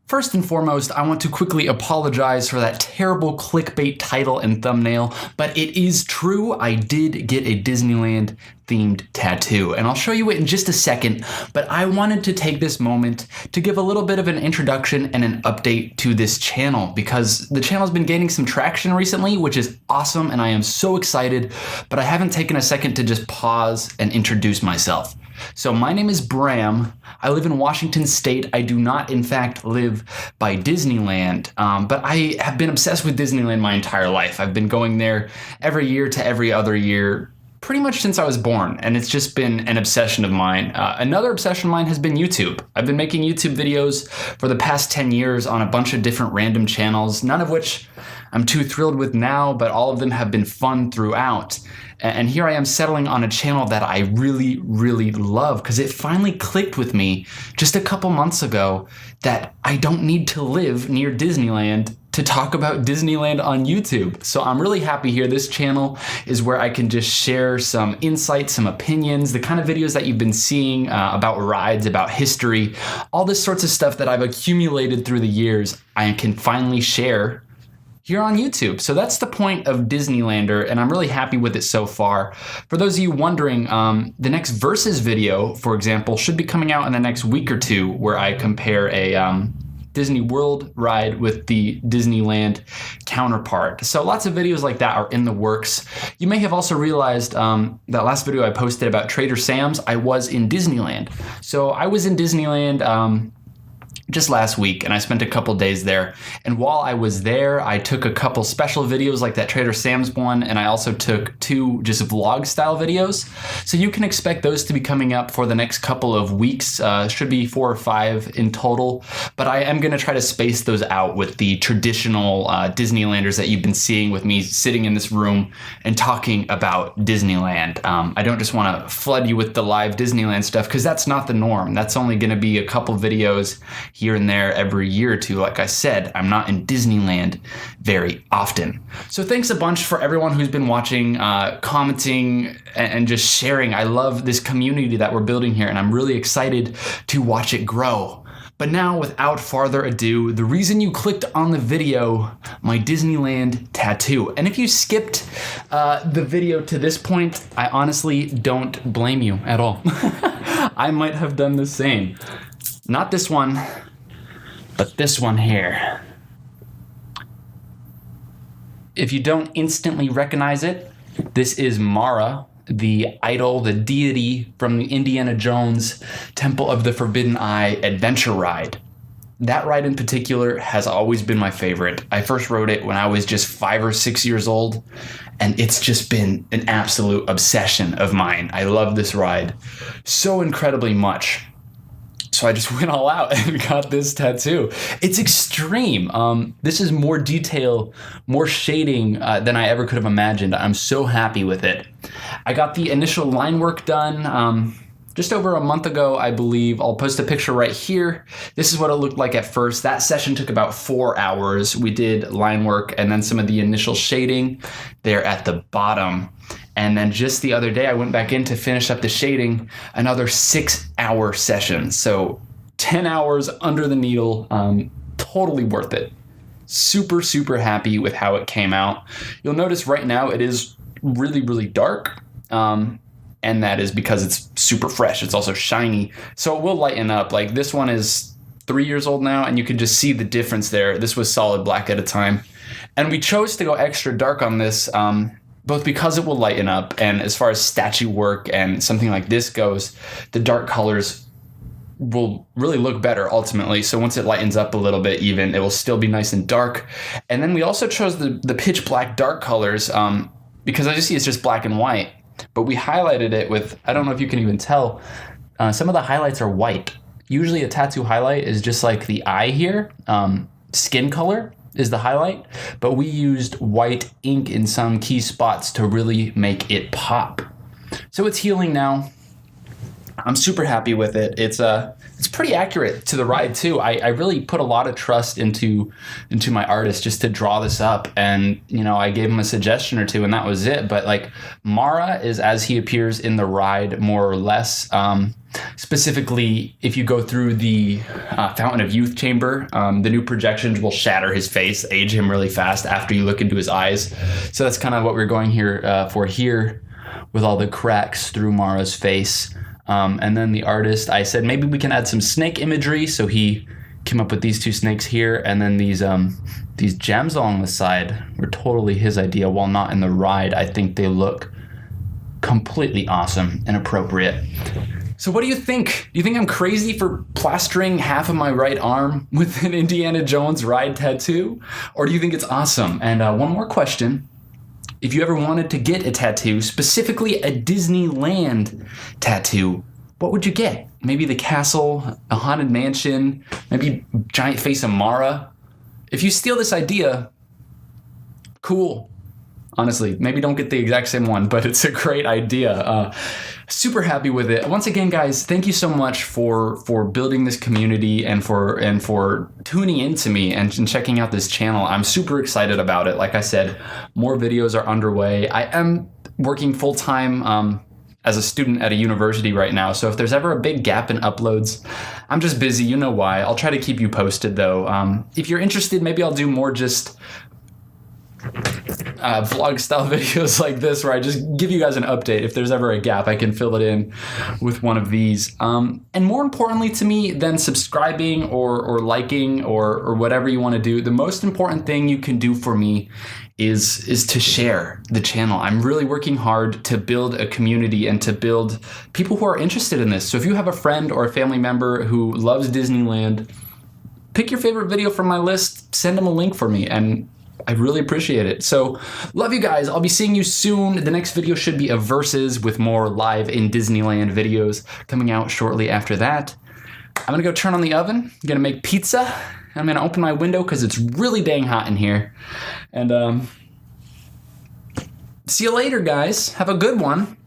First and foremost, I want to quickly apologize for that terrible clickbait title and thumbnail, but it is true, I did get a Disneyland themed tattoo, and I'll show you it in just a second, but I wanted to take this moment to give a little bit of an introduction and an update to this channel, because the channel's been gaining some traction recently, which is awesome, and I am so excited, but I haven't taken a second to just pause and introduce myself. So my name is Bram. I live in Washington State. I do not, in fact, live by Disneyland, but I have been obsessed with Disneyland my entire life. I've been going there every year to every other year, pretty much since I was born, and it's just been an obsession of mine. Another obsession of mine has been YouTube. I've been making YouTube videos for the past 10 years on a bunch of different random channels, none of which I'm too thrilled with now, but all of them have been fun throughout. And here I am settling on a channel that I really, really love, because it finally clicked with me just a couple months ago that I don't need to live near Disneyland to talk about Disneyland on YouTube. So I'm really happy here. This channel is where I can just share some insights, some opinions, the kind of videos that you've been seeing about rides, about history, all this sorts of stuff that I've accumulated through the years, I can finally share here on YouTube. So that's the point of Disneylander, and I'm really happy with it so far. For those of you wondering, the next Versus video, for example, should be coming out in the next week or two, where I compare a Disney World ride with the Disneyland counterpart. So lots of videos like that are in the works. You may have also realized that last video I posted about Trader Sam's, I was in Disneyland. So I was in Disneyland just last week, and I spent a couple days there. And while I was there, I took a couple special videos like that Trader Sam's one, and I also took 2 just vlog style videos. So you can expect those to be coming up for the next couple of weeks, should be 4 or 5 in total. But I am gonna try to space those out with the traditional Disneylanders that you've been seeing with me sitting in this room and talking about Disneyland. I don't just wanna flood you with the live Disneyland stuff, because that's not the norm. That's only gonna be a couple videos here and there every year or two. Like I said, I'm not in Disneyland very often. So thanks a bunch for everyone who's been watching, commenting, and just sharing. I love this community that we're building here, and I'm really excited to watch it grow. But now, without farther ado, the reason you clicked on the video, my Disneyland tattoo. And if you skipped the video to this point, I honestly don't blame you at all. I might have done the same. Not this one, but this one here. If you don't instantly recognize it, this is Mara, the idol, the deity from the Indiana Jones Temple of the Forbidden Eye adventure ride. That ride in particular has always been my favorite. I first rode it when I was just 5 or 6 years old, and it's just been an absolute obsession of mine. I love this ride so incredibly much. So I just went all out and got this tattoo. It's extreme. This is more detail, more shading than I ever could have imagined. I'm so happy with it. I got the initial line work done just over a month ago, I believe. I'll post a picture right here. This is what it looked like at first. That session took about 4 hours. We did line work and then some of the initial shading there at the bottom. And then just the other day, I went back in to finish up the shading, another 6-hour session. So 10 hours under the needle, totally worth it. Super, super happy with how it came out. You'll notice right now it is really, really dark. And that is because it's super fresh. It's also shiny. So it will lighten up. Like this one is 3 years old now, and you can just see the difference there. This was solid black at a time. And we chose to go extra dark on this, both because it will lighten up, and as far as statue work and something like this goes, the dark colors will really look better ultimately. So once it lightens up a little bit even, it will still be nice and dark. And then we also chose the pitch black dark colors because as you see, it's just black and white. But we highlighted it with, I don't know if you can even tell, some of the highlights are white. Usually a tattoo highlight is just like the eye here, skin color is the highlight, but we used white ink in some key spots to really make it pop. So it's healing now. I'm super happy with it. It's it's pretty accurate to the ride too. I really put a lot of trust into my artist just to draw this up, and I gave him a suggestion or two, and that was it. But like, Mara is as he appears in the ride, more or less. Specifically, if you go through the Fountain of Youth chamber, the new projections will shatter his face, age him really fast after you look into his eyes. So that's kind of what we're going here for here, with all the cracks through Mara's face. And then the artist, I said maybe we can add some snake imagery, so he came up with these two snakes here, and then these gems along the side were totally his idea. While not in the ride, I think they look completely awesome and appropriate. So what do you think? Do you think I'm crazy for plastering half of my right arm with an Indiana Jones ride tattoo? Or do you think it's awesome? And one more question. If you ever wanted to get a tattoo, specifically a Disneyland tattoo, what would you get? Maybe the castle, a haunted mansion, maybe giant face of Mara. If you steal this idea, cool. Honestly, maybe don't get the exact same one, but it's a great idea. Super happy with it. Once again, guys, thank you so much for building this community and for tuning into me and checking out this channel. I'm super excited about it. Like I said, more videos are underway. I am working full-time as a student at a university right now, so if there's ever a big gap in uploads, I'm just busy. You know why. I'll try to keep you posted, though. If you're interested, maybe I'll do more just vlog style videos like this, where I just give you guys an update. If there's ever a gap, I can fill it in with one of these. And more importantly to me than subscribing or liking or whatever you want to do, the most important thing you can do for me is to share the channel. I'm really working hard to build a community and to build people who are interested in this. So if you have a friend or a family member who loves Disneyland, pick your favorite video from my list, send them a link for me, and I really appreciate it. So love you guys. I'll be seeing you soon. The next video should be a versus with more live in Disneyland videos coming out shortly after that. I'm gonna go turn on the oven. I'm gonna make pizza. I'm gonna open my window because it's really dang hot in here. And see you later, guys. Have a good one.